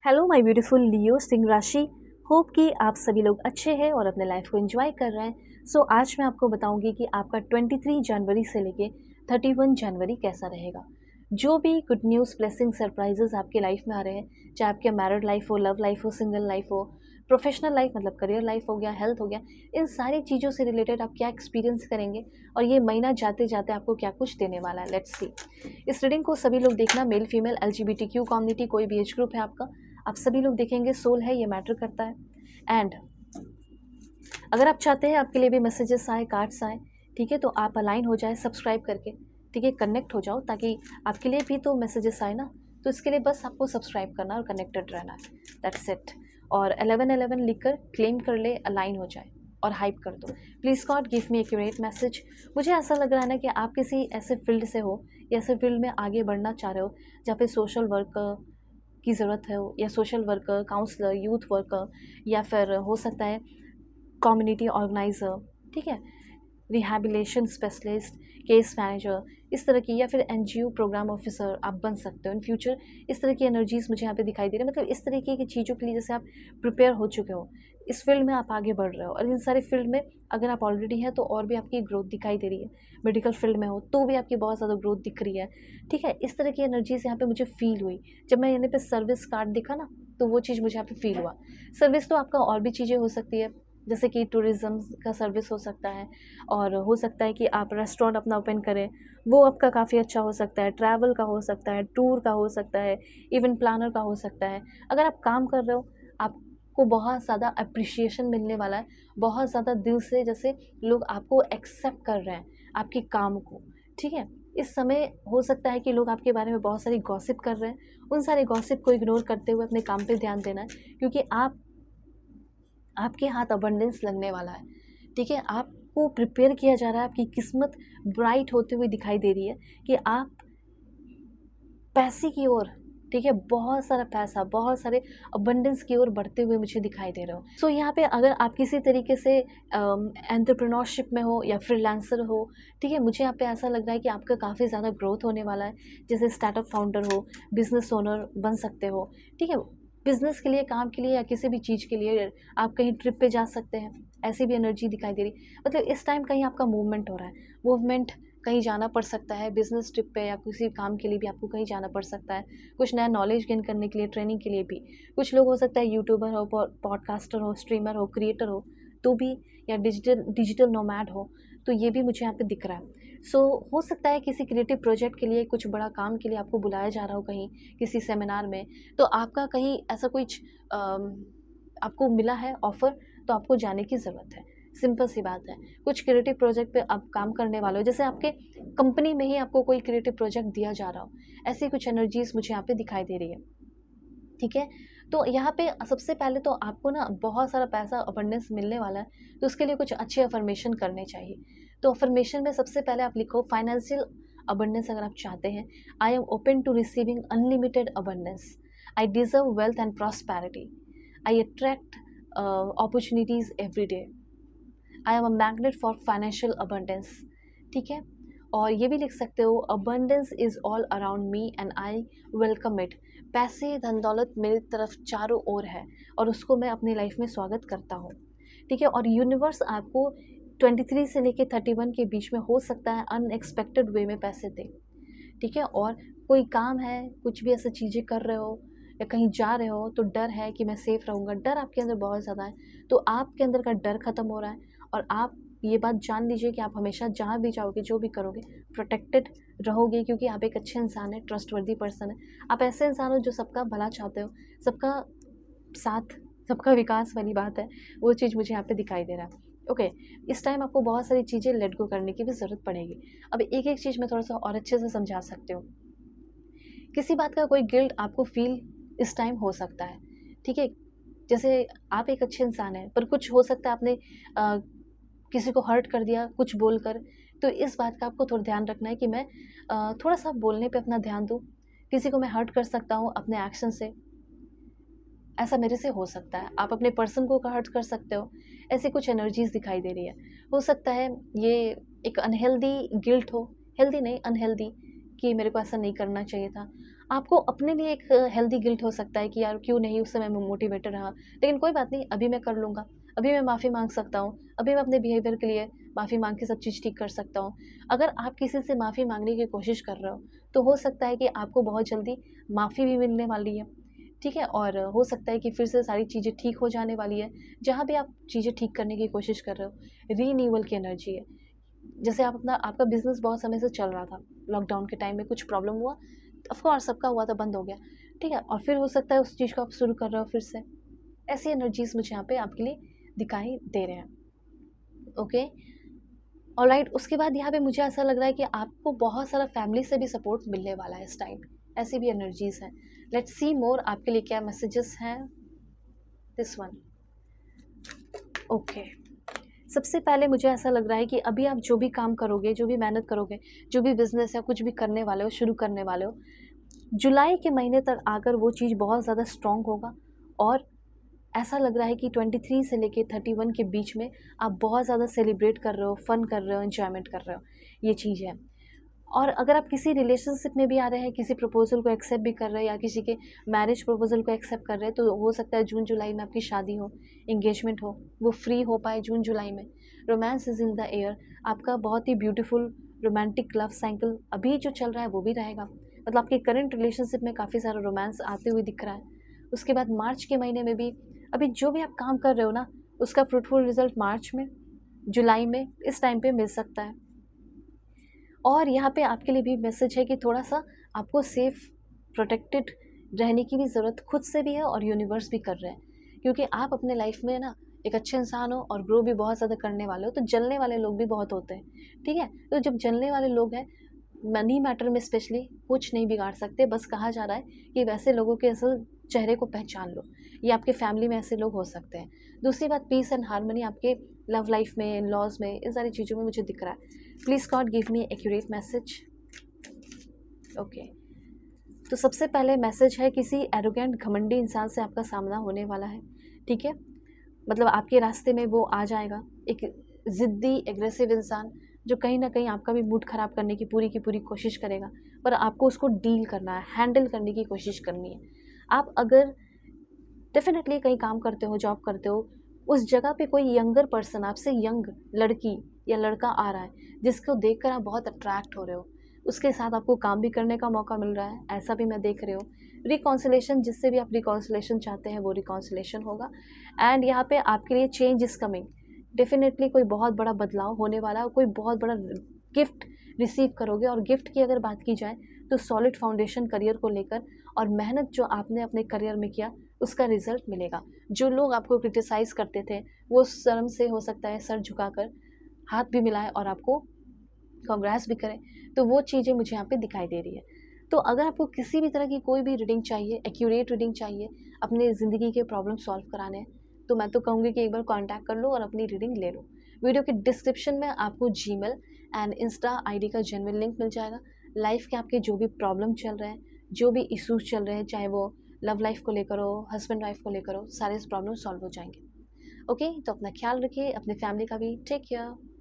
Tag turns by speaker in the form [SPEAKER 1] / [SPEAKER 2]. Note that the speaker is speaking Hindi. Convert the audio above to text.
[SPEAKER 1] हेलो माय ब्यूटीफुल लियो सिंह राशि। होप कि आप सभी लोग अच्छे हैं और अपने लाइफ को एंजॉय कर रहे हैं। आज मैं आपको बताऊंगी कि आपका 23 जनवरी से लेके 31 जनवरी कैसा रहेगा। जो भी गुड न्यूज़, ब्लेसिंग, सरप्राइजेस आपके लाइफ में आ रहे हैं, चाहे आपके मैरिड लाइफ हो, लव लाइफ हो, सिंगल लाइफ हो, प्रोफेशनल लाइफ मतलब करियर लाइफ हो गया, हेल्थ हो गया, इन सारी चीज़ों से रिलेटेड आप क्या एक्सपीरियंस करेंगे और ये महीना जाते जाते आपको क्या कुछ देने वाला है। Let's see. इस रीडिंग को सभी लोग देखना, मेल फीमेल LGBTQ कम्युनिटी, कोई भी एज ग्रुप है आपका, आप सभी लोग देखेंगे। सोल है, ये मैटर करता है। एंड अगर आप चाहते हैं आपके लिए भी मैसेजेस आए, कार्ड्स आए, ठीक है, तो आप अलाइन हो जाए सब्सक्राइब करके, ठीक है, कनेक्ट हो जाओ ताकि आपके लिए भी तो मैसेजेस आए ना। तो इसके लिए बस आपको सब्सक्राइब करना और कनेक्टेड रहना है, दैट्स इट। और 1111 लिखकर क्लेम कर ले, अलाइन हो जाए और हाइप कर दो। Please God give me accurate message. मुझे ऐसा लग रहा है ना कि आप किसी ऐसे फील्ड से हो या ऐसे फील्ड में आगे बढ़ना चाह रहे हो जहाँ पे सोशल वर्क की ज़रूरत है, या social worker, counsellor, youth worker, या फिर हो सकता है कम्युनिटी ऑर्गेनाइज़र, ठीक है, रिहैबिलिटेशन स्पेशलिस्ट, केस मैनेजर, इस तरह की, या फिर NGO प्रोग्राम ऑफिसर आप बन सकते हो इन फ्यूचर। इस तरह की एनर्जीज मुझे यहाँ पे दिखाई दे रही है। मतलब इस तरीके की चीज़ों के लिए जैसे आप प्रिपेयर हो चुके हो, इस फील्ड में आप आगे बढ़ रहे हो, और इन सारे फील्ड में अगर आप ऑलरेडी हैं तो और भी आपकी ग्रोथ दिखाई दे रही है। मेडिकल फील्ड में हो तो भी आपकी बहुत ज़्यादा ग्रोथ दिख रही है, ठीक है। इस तरह की एनर्जीज यहाँ पे मुझे फील हुई जब मैं यहाँ पे सर्विस कार्ड दिखा ना, तो वो चीज़ मुझे यहाँ पे फील हुआ। सर्विस तो आपका और भी चीज़ें हो सकती है, जैसे कि टूरिज़्म का सर्विस हो सकता है, और हो सकता है कि आप रेस्टोरेंट अपना ओपन करें, वो आपका काफ़ी अच्छा हो सकता है। ट्रैवल का हो सकता है, टूर का हो सकता है, इवेंट प्लानर का हो सकता है। अगर आप काम कर रहे हो, आपको बहुत ज़्यादा अप्रिशिएशन मिलने वाला है, बहुत ज़्यादा दिल से, जैसे लोग आपको एक्सेप्ट कर रहे हैं आपके काम को, ठीक है। इस समय हो सकता है कि लोग आपके बारे में बहुत सारी गॉसिप कर रहे हैं, उन सारे गॉसिप को इग्नोर करते हुए अपने काम पे ध्यान देना है, क्योंकि आपके हाथ अबंडेंस लगने वाला है, ठीक है। आपको प्रिपेयर किया जा रहा है, आपकी किस्मत ब्राइट होते हुए दिखाई दे रही है कि आप पैसे की ओर, ठीक है, बहुत सारा पैसा, बहुत सारे अबंडेंस की ओर बढ़ते हुए मुझे दिखाई दे रहे हो। यहाँ पे अगर आप किसी तरीके से एंटरप्रेन्योरशिप में हो या फ्रीलांसर हो, ठीक है, मुझे यहाँ पे ऐसा लग रहा है कि आपका काफ़ी ज़्यादा ग्रोथ होने वाला है। जैसे स्टार्टअप फाउंडर हो, बिजनेस ओनर बन सकते हो, ठीक है। बिजनेस के लिए, काम के लिए, या किसी भी चीज़ के लिए आप कहीं ट्रिप पे जा सकते हैं, ऐसी भी एनर्जी दिखाई दे रही। मतलब इस टाइम कहीं आपका मूवमेंट हो रहा है, मूवमेंट, कहीं जाना पड़ सकता है बिजनेस ट्रिप पे, या किसी काम के लिए भी आपको कहीं जाना पड़ सकता है, कुछ नया नॉलेज गेन करने के लिए, ट्रेनिंग के लिए भी। कुछ लोग हो सकता है यूट्यूबर हो, पॉडकास्टर हो, स्ट्रीमर हो, क्रिएटर हो तो भी, या डिजिटल नोमैड हो, तो ये भी मुझे यहाँ पे दिख रहा है। हो सकता है किसी क्रिएटिव प्रोजेक्ट के लिए, कुछ बड़ा काम के लिए आपको बुलाया जा रहा हो कहीं, किसी सेमिनार में, तो आपका कहीं ऐसा कुछ आपको मिला है ऑफर, तो आपको जाने की ज़रूरत है। सिंपल सी बात है। कुछ क्रिएटिव प्रोजेक्ट पे आप काम करने वाले हो, जैसे आपके कंपनी में ही आपको कोई क्रिएटिव प्रोजेक्ट दिया जा रहा हो, ऐसी कुछ एनर्जीज मुझे यहाँ पे दिखाई दे रही है, ठीक है। तो यहाँ पे सबसे पहले तो आपको ना बहुत सारा पैसा अबंडेंस मिलने वाला है, तो उसके लिए कुछ अच्छे अफर्मेशन करने चाहिए। तो अफर्मेशन में सबसे पहले आप लिखो फाइनेंशियल अबंडेंस। अगर आप चाहते हैं, I am open to receiving unlimited abundance, I deserve wealth and prosperity, I attract opportunities every day, I am a magnet for financial abundance, ठीक है। और ये भी लिख सकते हो, abundance is all around me and I welcome it. पैसे, धन दौलत मेरी तरफ चारों ओर है और उसको मैं अपनी लाइफ में स्वागत करता हूँ, ठीक है। और यूनिवर्स आपको 23 से लेके 31 के बीच में हो सकता है अनएक्सपेक्टेड वे में पैसे दे, ठीक है। और कोई काम है, कुछ भी ऐसी चीज़ें कर रहे हो या कहीं जा रहे हो, तो डर है कि मैं सेफ़ रहूँगा, डर आपके अंदर बहुत ज़्यादा है, तो आपके अंदर का डर ख़त्म हो रहा है। और आप ये बात जान लीजिए कि आप हमेशा जहाँ भी जाओगे, जो भी करोगे, प्रोटेक्टेड रहोगे, क्योंकि आप एक अच्छे इंसान हैं, ट्रस्टवर्दी पर्सन है। आप ऐसे इंसान हो जो सबका भला चाहते हो, सबका साथ, सबका विकास वाली बात है, वो चीज़ मुझे यहाँ पे दिखाई दे रहा है। ओके, इस टाइम आपको बहुत सारी चीज़ें लेट गो करने की भी ज़रूरत पड़ेगी। अब एक-एक चीज़ मैं थोड़ा-सा और अच्छे से समझा सकती हूँ। किसी बात का कोई गिल्ट आपको फ़ील इस टाइम हो सकता है, ठीक है? जैसे आप एक अच्छे इंसान हैं, पर कुछ हो सकता है आपने किसी को हर्ट कर दिया कुछ बोलकर, तो इस बात का आपको थोड़ा ध्यान रखना है कि मैं थोड़ा-सा बोलने पे अपना ध्यान दूँ। किसी को मैं हर्ट कर सकता हूँ अपने एक्शन से, ऐसा मेरे से हो सकता है। आप अपने पर्सन को हर्ट कर सकते हो, ऐसी कुछ एनर्जीज़ दिखाई दे रही है। हो सकता है ये एक अनहेल्दी गिल्ट हो, हेल्दी नहीं अनहेल्दी, कि मेरे को ऐसा नहीं करना चाहिए था। आपको अपने लिए एक हेल्दी गिल्ट हो सकता है कि यार क्यों नहीं उस समय मैं मोटिवेटेड रहा, लेकिन कोई बात नहीं, अभी मैं कर लूँगा, अभी मैं माफ़ी माँग सकता हूँ, अभी मैं अपने बिहेवियर के लिए माफ़ी माँग के सब चीज़ ठीक कर सकता हूँ। अगर आप किसी से माफ़ी माँगने की कोशिश कर रहे हो, तो हो सकता है कि आपको बहुत जल्दी माफ़ी भी मिलने वाली है, ठीक है? और हो सकता है कि फिर से सारी चीज़ें ठीक हो जाने वाली है, जहाँ भी आप चीज़ें ठीक करने की कोशिश कर रहे हो, रीन्यूअल की एनर्जी है। जैसे आप अपना आपका बिज़नेस बहुत समय से चल रहा था, लॉकडाउन के टाइम में कुछ प्रॉब्लम हुआ, ऑफ कोर्स सबका हुआ था, बंद हो गया, ठीक है? और फिर हो सकता है उस चीज़ को आप शुरू कर रहे हो फिर से। ऐसी एनर्जीज़ मुझे यहाँ पे आपके लिए दिखाई दे रहे हैं, ओके? ऑलराइट, उसके बाद यहाँ पे मुझे ऐसा लग रहा है कि आपको बहुत सारा फैमिली से भी सपोर्ट मिलने वाला है इस टाइम, ऐसी भी एनर्जीज़ हैं। लेट्स सी मोर आपके लिए क्या मैसेजेस हैं। This one, okay. सबसे पहले मुझे ऐसा लग रहा है कि अभी आप जो भी काम करोगे, जो भी मेहनत करोगे, जो भी बिज़नेस या कुछ भी करने वाले हो, शुरू करने वाले हो, जुलाई के महीने तक आकर वो चीज़ बहुत ज़्यादा स्ट्रॉन्ग होगा। और ऐसा लग रहा है कि 23 से लेके 31 के बीच में आप बहुत ज़्यादा सेलिब्रेट कर रहे हो, फन कर रहे हो, एन्जॉयमेंट कर रहे हो, ये चीज़ है। और अगर आप किसी रिलेशनशिप में भी आ रहे हैं, किसी प्रपोज़ल को एक्सेप्ट भी कर रहे हैं या किसी के मैरिज प्रपोज़ल को एक्सेप्ट कर रहे हैं, तो हो सकता है जून-जुलाई में आपकी शादी हो, एंगेजमेंट हो, वो फ्री हो पाए जून-जुलाई में। Romance is in the air, आपका बहुत ही ब्यूटीफुल रोमांटिक लव साइकिल अभी जो चल रहा है वो भी रहेगा। मतलब आपके करंट रिलेशनशिप में काफ़ी सारा रोमांस आते हुए दिख रहा है। उसके बाद मार्च के महीने में भी अभी जो भी आप काम कर रहे हो ना, उसका फ्रूटफुल रिज़ल्ट मार्च में, जुलाई में, इस टाइम पे मिल सकता है। और यहाँ पे आपके लिए भी मैसेज है कि थोड़ा-सा आपको सेफ़, प्रोटेक्टेड रहने की भी ज़रूरत खुद से भी है और यूनिवर्स भी कर रहा है। क्योंकि आप अपने लाइफ़ में ना एक अच्छे इंसान हो और ग्रो भी बहुत ज़्यादा करने वाले हो, तो जलने वाले लोग भी बहुत होते हैं, ठीक है? तो जब जलने वाले लोग हैं, मनी मैटर में स्पेशली कुछ नहीं बिगाड़ सकते, बस कहा जा रहा है कि वैसे लोगों के असल चेहरे को पहचान लो। ये आपके फैमिली में ऐसे लोग हो सकते हैं। दूसरी बात, पीस एंड हार्मनी आपके लव लाइफ़ में, इन-लॉज़ में, इन सारी चीज़ों में मुझे दिख रहा है। Please God give me accurate message. Okay, तो सबसे पहले मैसेज है किसी एरोगेंट घमंडी इंसान से आपका सामना होने वाला है, ठीक है? मतलब आपके रास्ते में वो आ जाएगा, एक ज़िद्दी एग्रेसिव इंसान जो कहीं न कहीं आपका भी मूड ख़राब करने की पूरी कोशिश करेगा, पर आपको उसको डील करना है, हैंडल करने की कोशिश करनी है। आप अगर डेफ़िनेटली कहीं काम करते हो, जॉब करते हो, उस जगह पे कोई यंगर पर्सन, आपसे यंग लड़की या लड़का आ रहा है, जिसको देखकर आप बहुत अट्रैक्ट हो रहे हो, उसके साथ आपको काम भी करने का मौका मिल रहा है, ऐसा भी मैं देख रही हूँ। रिकॉन्सिलेशन, जिससे भी आप रिकॉन्सिलेशन चाहते हैं, वो रिकॉन्सिलेशन होगा। एंड यहाँ पे आपके लिए चेंज इज़ कमिंग। डेफ़िनेटली कोई बहुत बड़ा बदलाव होने वाला है, कोई बहुत बड़ा गिफ्ट रिसीव करोगे। और गिफ्ट की अगर बात की जाए, तो सॉलिड फाउंडेशन करियर को लेकर और मेहनत जो आपने अपने करियर में किया, उसका रिज़ल्ट मिलेगा। जो लोग आपको क्रिटिसाइज़ करते थे, वो शर्म से हो सकता है सर झुकाकर हाथ भी मिलाएँ और आपको कांग्रेस भी करें। तो वो चीज़ें मुझे यहाँ पे दिखाई दे रही है। तो अगर आपको किसी भी तरह की कोई भी रीडिंग चाहिए, एक्यूरेट रीडिंग चाहिए, अपने ज़िंदगी के प्रॉब्लम सॉल्व कराने हैं, तो मैं तो कहूँगी कि एक बार कॉन्टैक्ट कर लो और अपनी रीडिंग ले लो। वीडियो के डिस्क्रिप्शन में आपको जीमेल एंड इंस्टा आईडी का जेन्युइन लिंक मिल जाएगा। लाइफ़ के आपके जो भी प्रॉब्लम चल रहे हैं, जो भी इश्यूज़ चल रहे हैं, चाहे वो लव लाइफ़ को लेकर हो, हस्बैंड वाइफ को लेकर हो, सारे प्रॉब्लम सॉल्व हो जाएँगे। ओके, तो अपना ख्याल रखिए, अपने फैमिली का भी। Take care.